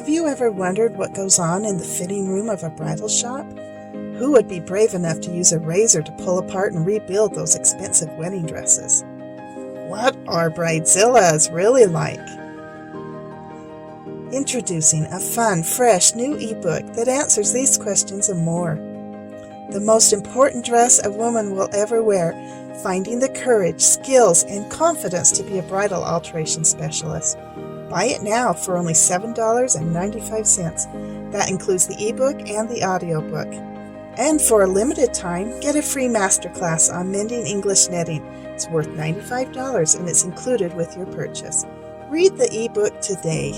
Have you ever wondered what goes on in the fitting room of a bridal shop? Who would be brave enough to use a razor to pull apart and rebuild those expensive wedding dresses? What are bridezillas really like? Introducing a fun, fresh new ebook that answers these questions and more. The most important dress a woman will ever wear, finding the courage, skills, and confidence to be a bridal alteration specialist. Buy it now for only $7.95. That includes the ebook and the audiobook. And for a limited time, get a free masterclass on mending English netting. It's worth $95 and it's included with your purchase. Read the ebook today.